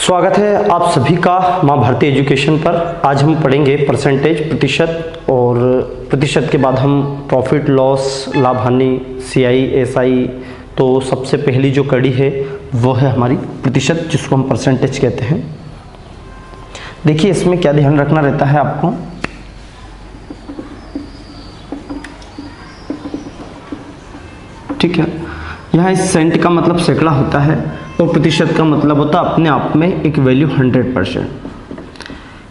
स्वागत है आप सभी का माँ भारती एजुकेशन पर। आज हम पढ़ेंगे परसेंटेज, प्रतिशत, और प्रतिशत के बाद हम प्रॉफिट लॉस, लाभ हानि, सीआई, एसआई। तो सबसे पहली जो कड़ी है वो है हमारी प्रतिशत, जिसको हम परसेंटेज कहते हैं। देखिए इसमें क्या ध्यान रखना रहता है आपको। ठीक है, यहाँ इस सेंट का मतलब सैकड़ा होता है और प्रतिशत का मतलब होता है अपने आप में एक वैल्यू 100%।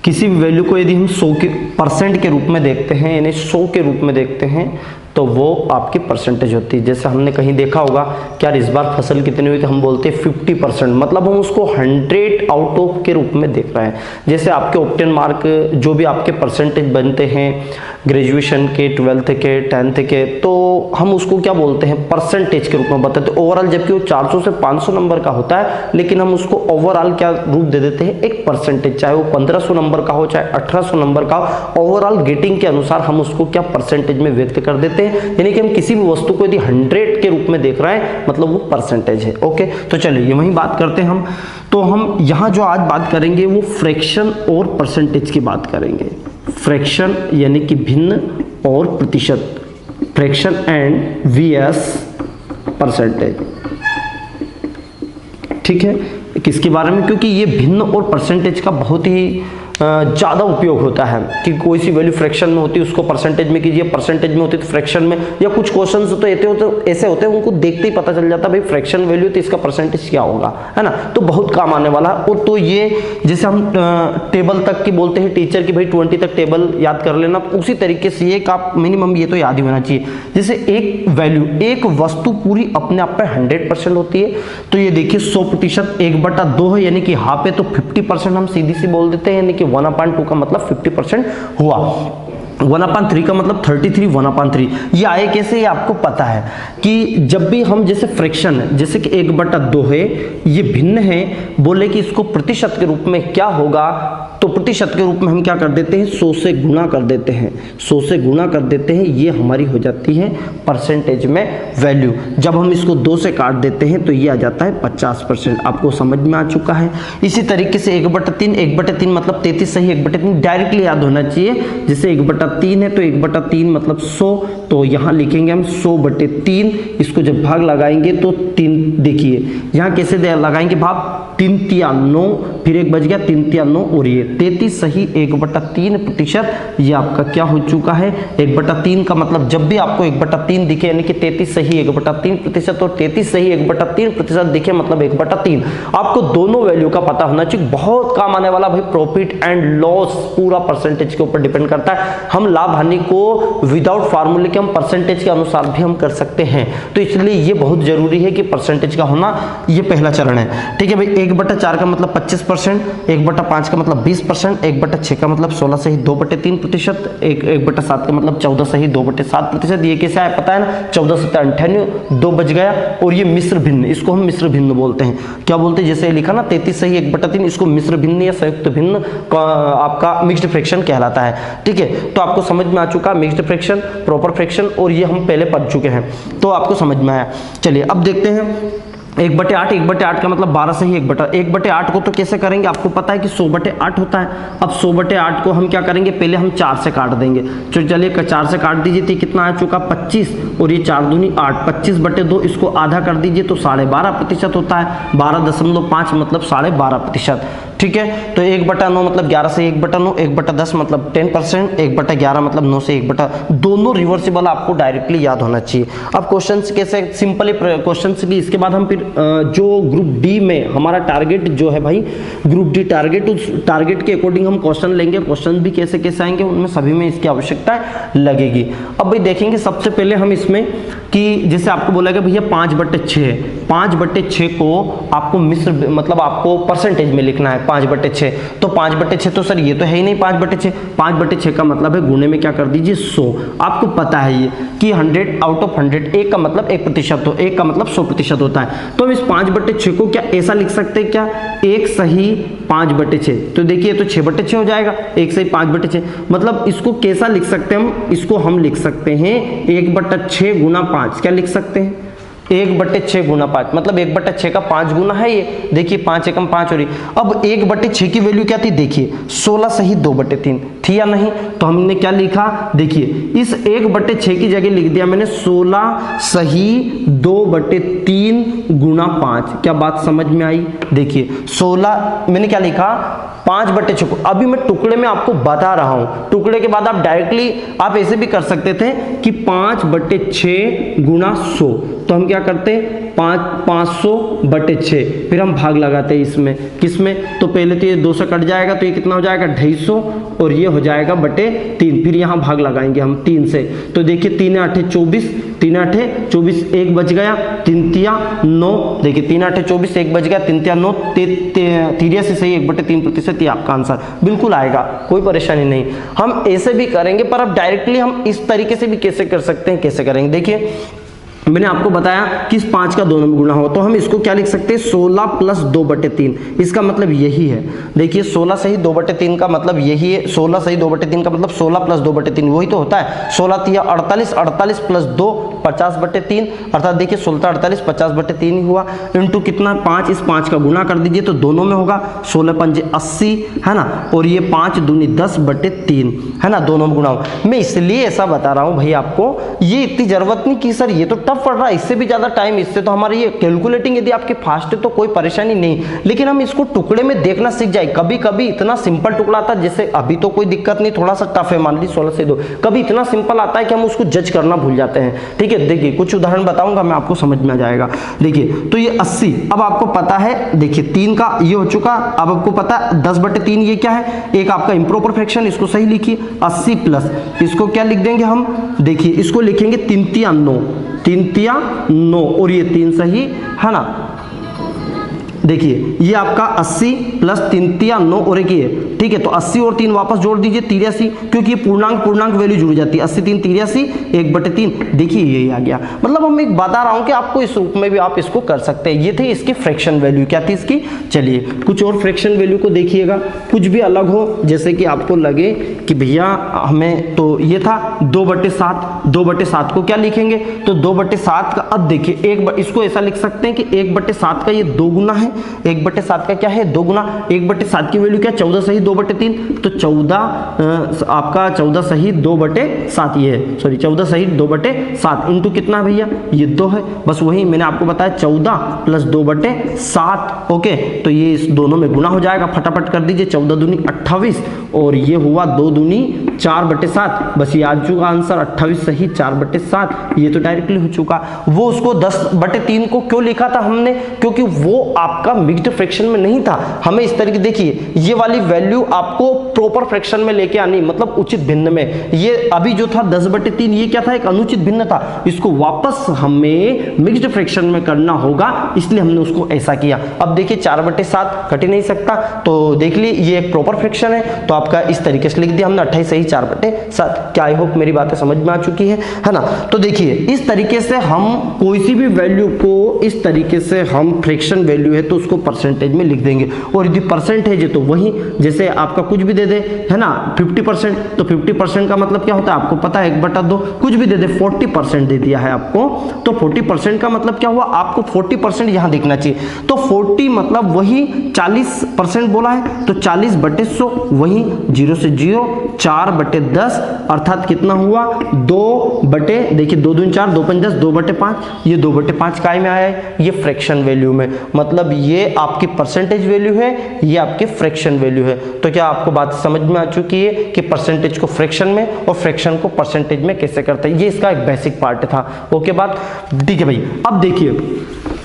किसी भी वैल्यू को यदि हम 100 के परसेंट के रूप में देखते हैं, यानी 100 के रूप में देखते हैं, तो वो आपकी परसेंटेज होती है। जैसे हमने कहीं देखा होगा कि यार इस बार फसल कितनी हुई, तो हम बोलते हैं 50%, मतलब हम उसको 100 आउट ऑफ के रूप में देख रहे हैं। जैसे आपके ऑप्टेन मार्क, जो भी आपके परसेंटेज बनते हैं ग्रेजुएशन के, 12th के, 10th के, तो हम उसको क्या बोलते हैं, परसेंटेज के रूप में बताते हैं। ओवरऑल जबकि वो 400 से 500 नंबर का होता है, लेकिन हम उसको ओवरऑल क्या रूप दे देते हैं, एक परसेंटेज। चाहे वो 1500 नंबर का हो, चाहे 1800 नंबर का हो, ओवरऑल गेटिंग के अनुसार हम उसको क्या परसेंटेज में व्यक्त कर देते हैं। यानी कि हम किसी भी वस्तु को यदि 100 के रूप में देख रहे हैं, मतलब वो परसेंटेज है। ओके, तो चलिए वही बात करते हैं हम। तो हम यहाँ जो आज बात करेंगे वो फ्रैक्शन और परसेंटेज की बात करेंगे। फ्रैक्शन यानी कि भिन्न और प्रतिशत, फ्रैक्शन एंड वीएस परसेंटेज। ठीक है, किसके बारे में, क्योंकि ये भिन्न और परसेंटेज का बहुत ही ज़्यादा उपयोग होता है कि कोई सी वैल्यू फ्रैक्शन में होती है उसको परसेंटेज में कीजिए, परसेंटेज में होती है तो फ्रैक्शन में, या कुछ क्वेश्चंस तो ऐसे होते हैं उनको देखते ही पता चल जाता है भाई फ्रैक्शन वैल्यू तो इसका परसेंटेज क्या होगा, है ना। तो बहुत काम आने वाला है। और तो ये जैसे हम टेबल तक की बोलते हैं टीचर की भाई 20 तक टेबल याद कर लेना, तो उसी तरीके से एक आप मिनिमम ये तो याद ही होना चाहिए। जैसे एक वैल्यू, एक वस्तु पूरी अपने आप में 100% होती है, तो ये देखिए 100% 1/2 है, यानी कि हाफ है, तो 50% हम सीधी सी बोल देते हैं, यानी कि 1/2 का मतलब 50% हुआ। 1/3 का मतलब 33, 1/3 ये आए कैसे, ये आपको पता है कि जब भी हम जैसे फ्रैक्शन है, जैसे कि 1/2 है, ये भिन्न है, बोले कि इसको प्रतिशत के रूप में क्या होगा, तो प्रतिशत के रूप में हम क्या कर देते हैं, 100 से गुणा कर देते हैं, 100 से गुणा कर देते हैं, ये हमारी हो जाती है परसेंटेज में वैल्यू। जब हम इसको 2 से काट देते हैं तो ये आ जाता है 50%। आपको समझ में आ चुका है। इसी तरीके से 1/3, 1/3 मतलब 33 सही 1/3 डायरेक्टली याद होना चाहिए। जैसे 1/3 है तो 1/3 मतलब 100, तो यहाँ लिखेंगे हम 100/3। इसको जब भाग लगाएंगे तो 3, देखिए यहाँ कैसे लगाएंगे भाग, 3 तिया 9, फिर एक बच गया 3 तिया 9, और ये 33 सही 1/3%। ये आपका क्या हो चुका है, 1/3 का मतलब जब भी आपको 1/3 दिखे, यानी कि 33 सही 1/3% और 33 सही 1/3% दिखे, मतलब 1/3। आपको दोनों वैल्यू का पता होना चाहिए, बहुत काम आने वाला भाई। प्रॉफिट एंड लॉस पूरा परसेंटेज के ऊपर डिपेंड करता है। हम लाभ हानि को विदाउट फार्मूले के हम परसेंटेज के अनुसार भी हम कर सकते हैं, तो इसलिए ये बहुत जरूरी है कि परसेंटेज का होना, ये पहला चरण है। ठीक है भाई, 1/4 का मतलब 25%, 1/5 का मतलब 20%, 1/6 का मतलब 16 सही 2/3%, 1/7 का मतलब 14 सही 2/7%। ये कैसे आया पता है ना, 14 7 98, 2 बच गया। और ये मिश्र भिन्न, इसको हम मिश्र भिन्न बोलते हैं। क्या बोलते हैं, जैसे लिखा ना 33 सही 1/3, इसको मिश्र भिन्न या संयुक्त भिन्न आपका मिक्स्ड फ्रैक्शन कहलाता है। ठीक है, तो आपको समझ में आ चुका मिक्स्ड फ्रैक्शन, प्रॉपर फ्रैक्शन, और ये हम पहले पढ़ चुके हैं, तो आपको समझ में आया। चलिए अब देखते हैं 1/8, 1/8 का मतलब 12 सही 1/8 को तो कैसे करेंगे, आपको पता है कि 100/8 होता है। अब 100/8 को हम क्या करेंगे, पहले हम 4 से काट देंगे। तो चलिए 4 से काट दीजिए, तो कितना आ चुका 25, और ये 4 दूनी 8, 25/2, इसको आधा कर दीजिए तो 12.5% होता है। 12.5 मतलब 12.5%। ठीक है, तो 1/9 मतलब 11 से 1/9, 1/10 मतलब 10%, 1/11 मतलब 9 से 1/, दोनों रिवर्सिबल आपको डायरेक्टली याद होना चाहिए। अब क्वेश्चन कैसे, सिंपली क्वेश्चन भी, इसके बाद हम फिर जो ग्रुप डी में हमारा टारगेट जो है भाई, ग्रुप डी टारगेट, उस टारगेट के अकॉर्डिंग हम क्वेश्चन लेंगे। क्वेश्चन भी कैसे कैसे आएंगे, उनमें सभी में इसकी आवश्यकता लगेगी। अब भाई देखेंगे सबसे पहले हम इसमें कि जैसे आपको बोला गया भैया 5/6 है, 5/6 को आपको मिश्र मतलब आपको परसेंटेज में लिखना है 5/6, तो 5/6 तो सर ये तो है ही नहीं 5/6, 5/6 का मतलब है गुणे में क्या कर दीजिए 100। आपको पता है ये कि 100 आउट ऑफ 100, 1 का मतलब 1% हो, 1 का मतलब 100% होता है। तो हम इस 5/6 को क्या ऐसा लिख सकते हैं क्या, 1 सही 5/6, तो देखिए तो 6/6 हो जाएगा, 1 सही 5/6, मतलब इसको कैसा लिख सकते हैं हम, इसको हम लिख सकते हैं 1/6 गुना 5, क्या लिख सकते हैं, 1/6 गुना 5, मतलब 1/6 का 5 गुना है ये। देखिए 5 एकम 5 हो रही। अब 1/6 की वैल्यू क्या थी, देखिए 16 सही 2/3 थी या नहीं, तो हमने क्या लिखा, देखिए इस 1/6 की जगह लिख दिया मैंने 16 सही 2/3 गुना 5। क्या बात समझ में आई? देखिए 16 मैंने क्या लिखा, 5/6 को अभी मैं टुकड़े में आपको बता रहा हूं, टुकड़े के बाद आप डायरेक्टली आप ऐसे भी कर सकते थे कि 5/6 गुना 100, तो हम क्या करते 500/6, फिर हम भाग लगाते हैं इसमें, किसमें, तो पहले तो ये 2 से कट जाएगा, तो ये कितना हो जाएगा 250 और ये हो जाएगा /3, फिर यहाँ भाग लगाएंगे हम 3 से, तो देखिए 3 8 24, 3 8 24, 1 बच गया, 3 तिया 9, देखिए 3 8 24, 1 बच गया, 3 तिया 9, 83 सही 1/3% ये आपका आंसर बिल्कुल आएगा, कोई परेशानी नहीं। हम ऐसे भी करेंगे, पर अब डायरेक्टली हम इस तरीके से भी कैसे कर सकते हैं, कैसे करेंगे, देखिए मैंने आपको बताया कि इस 5 का दोनों में गुणा हो, तो हम इसको क्या लिख सकते हैं 16 प्लस 2/3, इसका मतलब यही है। देखिए 16 सही 2/3 का मतलब यही है, 16 सही 2/3 का मतलब 16 प्लस 2/3 वही तो होता है, 16 तिया 48, 48 प्लस 2 50/3, अर्थात देखिए 16 48 50/3 ही हुआ, इंटू कितना 5, इस 5 का गुणा कर दीजिए तो दोनों में होगा, 16 पंजे 80 है ना, और ये 5 दूनी 10/3 है ना, दोनों में गुणा हो। मैं इसलिए ऐसा बता रहा हूँ भाई आपको, ये इतनी जरूरत नहीं कि सर ये तो टफ पड़ रहा है, इससे भी ज्यादा टाइम, इससे तो हमारी ये कैलकुलेटिंग यदि आपके फास्ट है तो कोई परेशानी नहीं, लेकिन हम इसको टुकड़े में देखना सीख जाए। कभी कभी इतना सिंपल टुकड़ा आता है, जैसे अभी तो कोई दिक्कत नहीं, थोड़ा सा टफ है, मान लीजिए 16 से 2, कभी इतना सिंपल आता है कि हम उसको जज करना भूल जाते हैं। ठीक है, देखिए कुछ उदाहरण बताऊंगा मैं, आपको समझ में आ जाएगा। देखिए तो ये 80, अब आपको पता है, देखिए 3 का ये हो चुका, अब आपको पता है 10/3 ये क्या है, एक आपका इम्प्रॉपर फ्रैक्शन, इसको सही लिखिए 80 प्लस इसको क्या लिख देंगे हम, देखिए इसको लिखेंगे 3 तिया 9, 3 तिया 9 और ये 3 सही है ना, देखिए ये आपका 80 प्लस 3 तिया 9 और एक ये, ठीक है, तो 80 और 3 वापस जोड़ दीजिए 83, क्योंकि ये पूर्णांक वैल्यू जुड़ जाती है, 80 3 83 1/3, देखिए यही आ गया। मतलब हम एक बता रहा हूं कि आपको इस रूप में भी आप इसको कर सकते हैं। ये थे इसकी फ्रैक्शन वैल्यू, क्या थी इसकी, चलिए कुछ और फ्रैक्शन वैल्यू को देखिएगा, कुछ भी अलग हो, जैसे कि आपको लगे कि भैया हमें तो ये था 2/7, 2/7 को क्या लिखेंगे, तो 2/7 का, अब देखिए इसको ऐसा लिख सकते हैं कि 1/7 का ये 2 गुना है, 1/7 का क्या है 2 गुना, 1/7 की वैल्यू क्या 14 सही 2/3, तो 14 आपका 14 सही 2/7 ये है, सॉरी 14 सही 2/7 इंटू कितना भैया ये 2 है, बस वही मैंने आपको बताया 14 प्लस 2/7, ओके, तो ये इस दोनों में गुना हो जाएगा, फटाफट कर दीजिए, 14 दूनी 28 और ये हुआ 2 दूनी 4/7, बस ये आ चुका आंसर 28 सही 4/7, ये तो डायरेक्टली हो चुका। वो उसको 10/3 को क्यों लिखा था हमने, क्योंकि वो आपका मिक्स्ड फ्रैक्शन में नहीं था, हमें इस तरीके, देखिए ये वाली वैल्यू आपको प्रॉपर फ्रैक्शन में लेके आनी, मतलब उचित भिन्न में। ये अभी जो था 10/3 ये क्या था, एक अनुचित भिन्न था, इसको वापस हमें मिक्स्ड फ्रैक्शन में करना होगा, इसलिए हमने उसको ऐसा किया। अब देखिए 4/7 कट ही नहीं सकता, तो देख ली ये एक प्रॉपर फ्रैक्शन है, तो आपका इस तरीके से लिख दिया हमने 28 सही 4/7। क्या आई होप मेरी बातें समझ में आ चुकी है ना। तो देखिए इस तरीके से हम कोई सी भी वैल्यू को इस तरीके से हम फ्रैक्शन वैल्यू है तो उसको परसेंटेज में लिख देंगे, और यदि परसेंटेज है तो वही, जैसे आपका कुछ भी दे दे है ना 50%, तो 50% का मतलब क्या होता है आपको पता है 1/2, कुछ भी दे दे 40% दे दिया है आपको, तो 40% का मतलब क्या हुआ, आपको 40% यहां देखना चाहिए, तो 40 मतलब वही 40% बोला है, तो 40/100 वही 0 से 0, 4/10 अर्थात कितना हुआ 2 देखिए 2 दूनी 4, 2 पंज 10, 2/5, ये 2/5 काय में आया है, ये फ्रैक्शन वैल्यू में, मतलब ये आपकी परसेंटेज वैल्यू है, ये आपके फ्रैक्शन वैल्यू है। तो क्या आपको बात समझ में आ चुकी है कि परसेंटेज को फ्रैक्शन में और फ्रैक्शन को परसेंटेज में कैसे करते हैं, ये इसका एक बेसिक पार्ट था। ओके बात, ठीक है भाई। अब देखिए,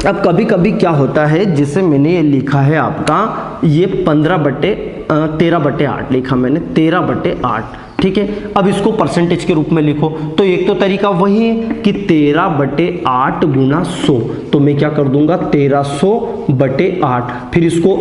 अब कभी कभी क्या होता है, जैसे मैंने ये लिखा है आपका ये 13/8 लिखा मैंने, 13/8, ठीक है। अब इसको परसेंटेज के रूप में लिखो, तो एक तो तरीका वही है कि 13/8 गुना 100, तो मैं क्या कर दूंगा 1300/8, फिर इसको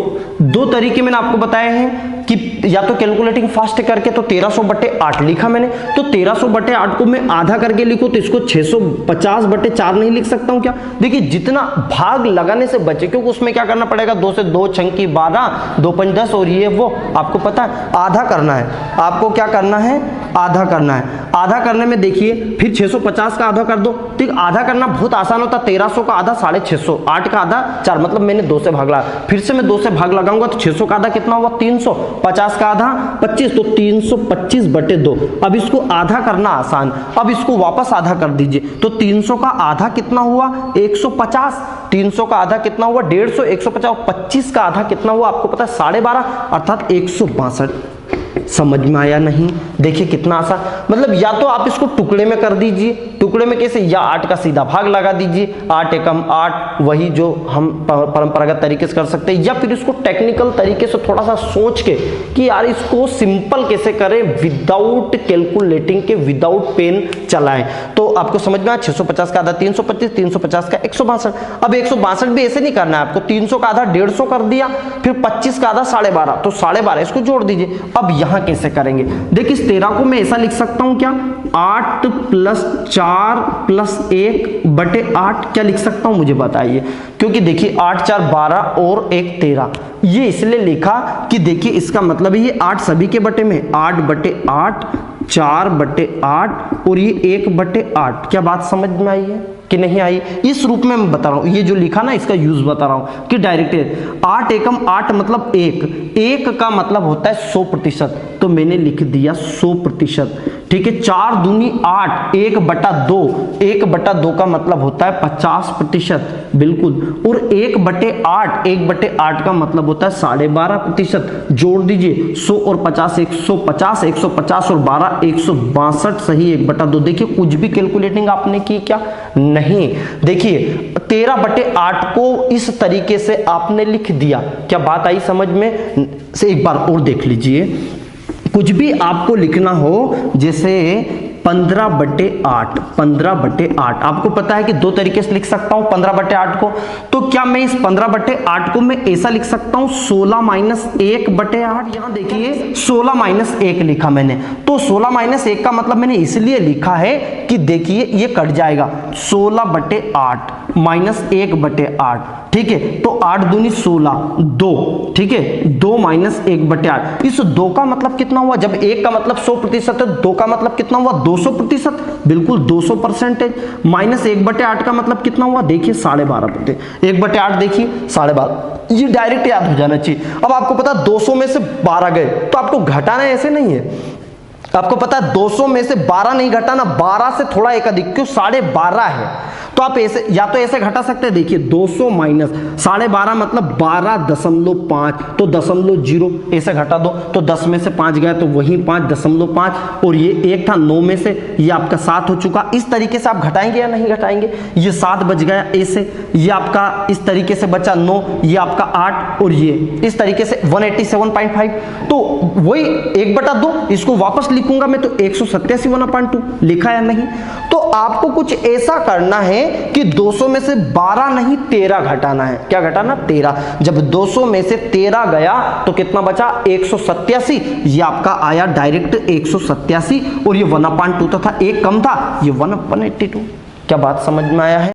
2 तरीके मैंने आपको बताए हैं कि या तो कैलकुलेटिंग फास्ट करके तो 1300/8 लिखा मैंने, तो 1300/8 को मैं आधा करके लिखूं तो इसको 650/4 नहीं लिख सकता हूं क्या, देखिए जितना भाग लगाने से बचे, क्योंकि उसमें क्या करना पड़ेगा 2 से 2 छंकी 12, 2 पंज 10 और ये वो आपको पता है आधा करना है, आपको क्या करना है है, आधा करना है। आधा करने में देखिए फिर 650 का आधा कर दो, ठीक। आधा करना बहुत आसान होता है, 1300 का आधा 650, 8 का आधा 4, मतलब मैंने 2 से भाग लगाया, फिर से मैं 2 से भाग लगाऊंगा तो 600 का आधा कितना हुआ 300, 50 का आधा 25, तो 325/2। अब इसको आधा करना आसान, अब इसको वापस आधा कर दीजिए, तो 300 का आधा कितना हुआ 150, 300 का आधा कितना हुआ 150, 150, 25 का आधा कितना हुआ आपको पता है 12.5, अर्थात 162। समझ में आया नहीं? देखिए कितना आसान, मतलब या तो आप इसको टुकड़े में कर दीजिए, टुकड़े में कैसे, या 8 का सीधा भाग लगा दीजिए, 8 एकम 8, वही जो हम परंपरागत तरीके से कर सकते हैं, या फिर इसको टेक्निकल तरीके से थोड़ा सा सोच के कि यार इसको सिंपल कैसे करें विदाउट कैलकुलेटिंग के, विदाउट पेन चलाएं, तो आपको समझ में आया। 650 का आधा 325, 350 का 162। अब 162 भी ऐसे नहीं करना है आपको, 300 का आधा 150 कर दिया, फिर 25 का आधा 12.5, तो 12.5 इसको जोड़ दीजिए। अब यहां कैसे करेंगे, देखिए इस 13 को मैं ऐसा लिख सकता हूं क्या, 8 + 4 + 1/8, क्या लिख सकता हूं मुझे बताइए, क्योंकि देखिए 8 4 12 और 1 13, ये इसलिए लिखा कि देखिए इसका मतलब ये 8 सभी के बटे में, 8/8, 4/8 और ये 1/8। क्या बात समझ में आई है कि नहीं आई? इस रूप में मैं बता रहा हूं, ये जो लिखा ना इसका यूज बता रहा हूं कि डायरेक्ट 8 एकम 8 मतलब 1 का मतलब होता है 100%, तो मैंने लिख दिया 100%, ठीक है। 4 दूनी 8, 1/2, 1/2 का मतलब होता है 50%, बिल्कुल। और 1/8, 1/8 का मतलब होता है 12.5%, जोड़ दीजिए 100 और 50, 150, 150 और 12, 162 सही 1/2। देखिए कुछ भी कैलकुलेटिंग आपने की क्या? नहीं। देखिए 13/8 को इस तरीके से आपने लिख दिया, क्या बात आई समझ में? से एक बार और देख लीजिए, कुछ भी आपको लिखना हो, जैसे 15/8, 15/8 आपको पता है कि 2 तरीके से लिख सकता हूं 15/8 को, तो क्या मैं इस 15/8 को मैं ऐसा लिख सकता हूं 16 - 1/8? यहां देखिए 16 - 1 लिखा मैंने, तो 16 - 1 का मतलब मैंने इसलिए लिखा है कि देखिए ये कट जाएगा, 16/8 - 1/8, ठीक है। तो 8 दूनी 16, 2, ठीक है, 2 - 1/8। इस 2 का मतलब कितना हुआ, जब 1 का मतलब 100% है, 2 का मतलब कितना हुआ 200%, बिल्कुल 200%। माइनस 1/8 का मतलब कितना हुआ, देखिए 12.5%, 1/8 देखिए 12.5, ये डायरेक्ट याद हो जाना चाहिए। अब आपको पता 200 में से 12 गए, तो आपको घटाना ऐसे नहीं है, आपको पता है 200 में से 12 नहीं घटाना, 12 से थोड़ा एक अधिक, क्यों 12.5 है, तो आप ऐसे या तो ऐसे घटा सकते हैं, देखिए 200 माइनस 12.5 मतलब 12.5, तो 0.0 ऐसे घटा दो, तो 10 में से 5 गया तो वही 5.5, और ये 1 था 9 में से, ये आपका 7 हो चुका। इस तरीके से आप घटाएंगे या नहीं घटाएंगे, ये 7 बच गया ऐसे, ये आपका इस तरीके से बचा 9, ये आपका 8, और ये इस तरीके से 187.5, तो वही 1/2, इसको वापस लिखूंगा मैं तो 187 1/2 लिखा या नहीं। तो आपको कुछ ऐसा करना है कि 200 में से 12 नहीं 13 घटाना है, क्या घटाना 13। जब 200 में से 13 गया तो कितना बचा 187, ये आपका आया डायरेक्ट 187, और ये 1/2 था, एक कम था, ये 1/82। क्या बात समझ में आया है?